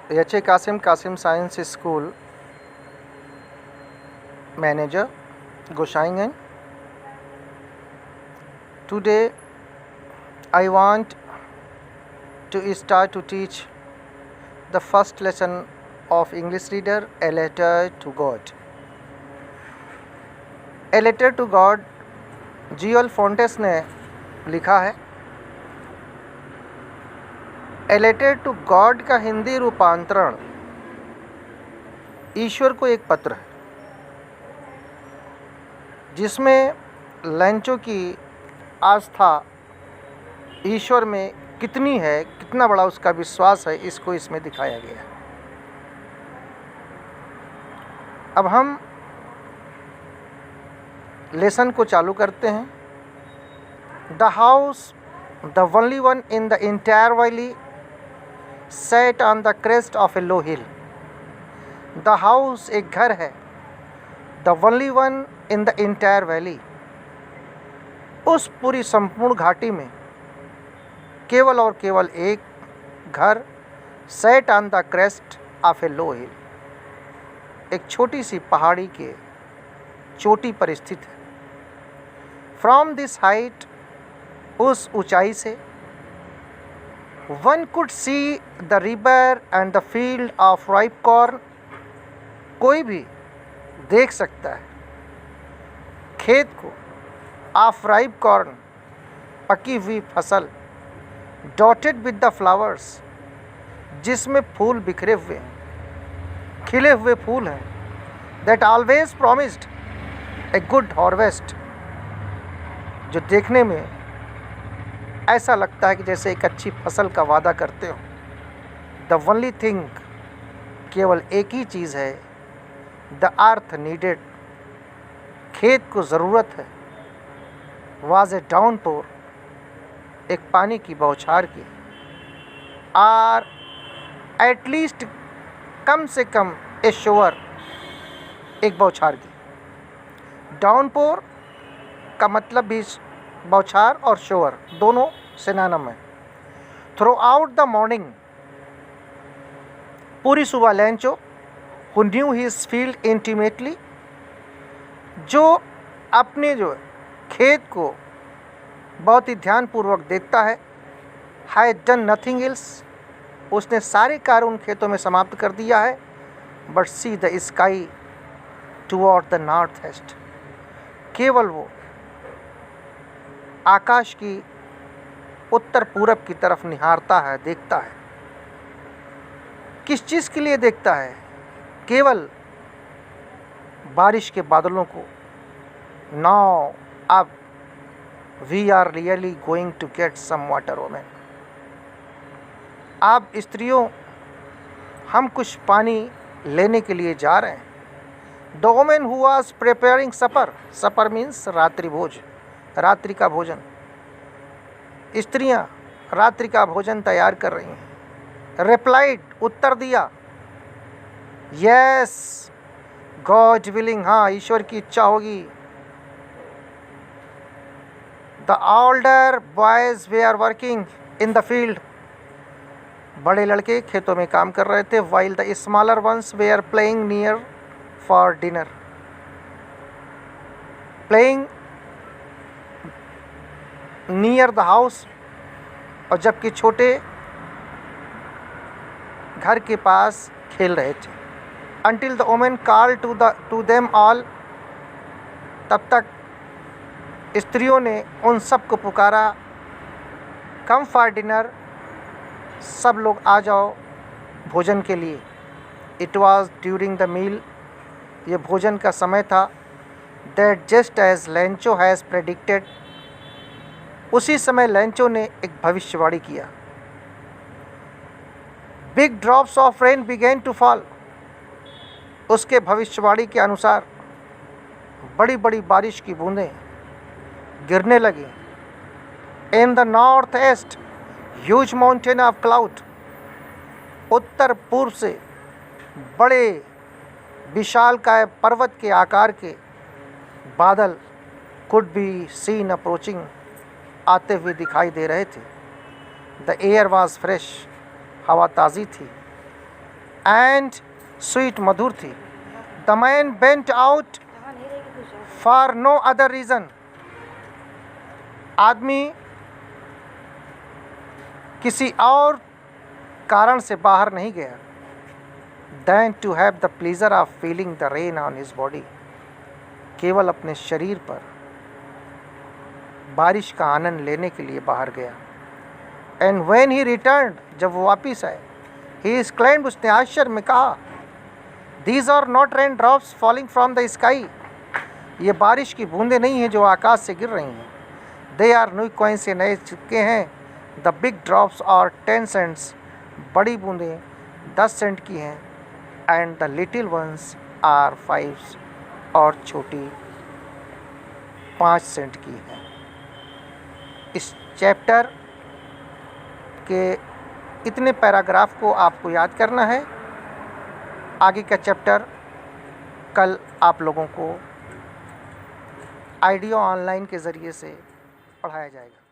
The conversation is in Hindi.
H.A. Kasim Science School manager, Goshaingen. Today I want to start to teach the first lesson of English reader, A Letter to God. A Letter to God G.L. फोंटेस ने लिखा है। ए लेटर टू गॉड का हिंदी रूपांतरण ईश्वर को एक पत्र है, जिसमें लेंचो की आस्था ईश्वर में कितनी है, कितना बड़ा उसका विश्वास है, इसको इसमें दिखाया गया है। अब हम लेसन को चालू करते हैं। The house, the only one in the entire valley, set on the crest of a low hill. The house एक घर है, the only one in the entire valley, उस पूरी संपूर्ण घाटी में केवल और केवल एक घर, set on the crest of a low hill, एक छोटी सी पहाड़ी के चोटी पर स्थित है। फ्रॉम दिस हाइट, उस ऊंचाई से, one could see the river and the field of ripe corn, कोई भी देख सकता है खेत को, ऑफ राइप कॉर्न, पकी हुई फसल, डॉटेड विद द फ्लावर्स, जिसमें फूल बिखरे हुए, खिले हुए फूल हैं, that always promised a good harvest, जो देखने में ऐसा लगता है कि जैसे एक अच्छी फसल का वादा करते हो। द ओनली थिंग, केवल एक ही चीज़ है, द अर्थ नीडेड, खेत को ज़रूरत है, वाज ए डाउनपोर, एक पानी की बौछार की, आर एटलीस्ट, कम से कम, ए शोअर, एक बौछार की। डाउनपोर का मतलब भी बौछार और शोअर दोनों सिनोनिम है। थ्रू आउट द मॉर्निंग, पूरी सुबह Lencho, who knew his field intimately, जो अपने जो खेत को बहुत ही ध्यानपूर्वक देखता है, हैड डन नथिंग एल्स, उसने सारे कार्य उन खेतों में समाप्त कर दिया है, but see the sky toward the north east, केवल वो आकाश की उत्तर पूरब की तरफ निहारता है, देखता है। किस चीज़ के लिए देखता है? केवल बारिश के बादलों को। नाउ, अब, we are really going to get some water women, आप स्त्रियों, हम कुछ पानी लेने के लिए जा रहे हैं। The women who was preparing supper, supper means रात्रि भोज, रात्रि का भोजन, स्त्रियां रात्रि का भोजन तैयार कर रही हैं। रिप्लाइड, उत्तर दिया, यस गॉड विलिंग, हाँ ईश्वर की इच्छा होगी। The older boys they are working in the field, बड़े लड़के खेतों में काम कर रहे थे। While the smaller ones they are playing near for dinner, playing near the house, और जबकि छोटे घर के पास खेल रहे थे। Until the women call to them all, तब तक स्त्रियों ने उन सब को पुकारा, कम फॉर डिनर, सब लोग आ जाओ भोजन के लिए। It was during the meal, ये भोजन का समय था। That just as Lencho has predicted, उसी समय लेंचो ने एक भविष्यवाणी किया। Big drops of rain begin to fall, उसके भविष्यवाणी के अनुसार बड़ी बड़ी बारिश की बूंदें गिरने लगी। In the north east huge mountain of cloud, उत्तर पूर्व से बड़े विशालकाय पर्वत के आकार के बादल कुड बी सीन अप्रोचिंग, आते हुए दिखाई दे रहे थे। द एयर वॉज फ्रेश, हवा ताज़ी थी। एंड स्वीट, मधुर थी। The man went out for no other reason, आदमी किसी और कारण से बाहर नहीं गया, than to have the pleasure of feeling the rain on his body, केवल अपने शरीर पर बारिश का आनंद लेने के लिए बाहर गया। एंड व्हेन ही रिटर्न, जब वो वापिस आए, ही एक्सक्लेम्ड, उसने आश्चर्य में कहा, these are not rain drops falling from the sky, ये बारिश की बूंदें नहीं हैं जो आकाश से गिर रही हैं, दे आर न्यू कॉइन से नए सिक्के हैं, the big drops are 10 cents, बड़ी बूंदें 10 सेंट की हैं, and the little ones are 5, और छोटी 5 सेंट की हैं। इस चैप्टर के इतने पैराग्राफ को आपको याद करना है। आगे का चैप्टर कल आप लोगों को आइडिया ऑनलाइन के ज़रिए से पढ़ाया जाएगा।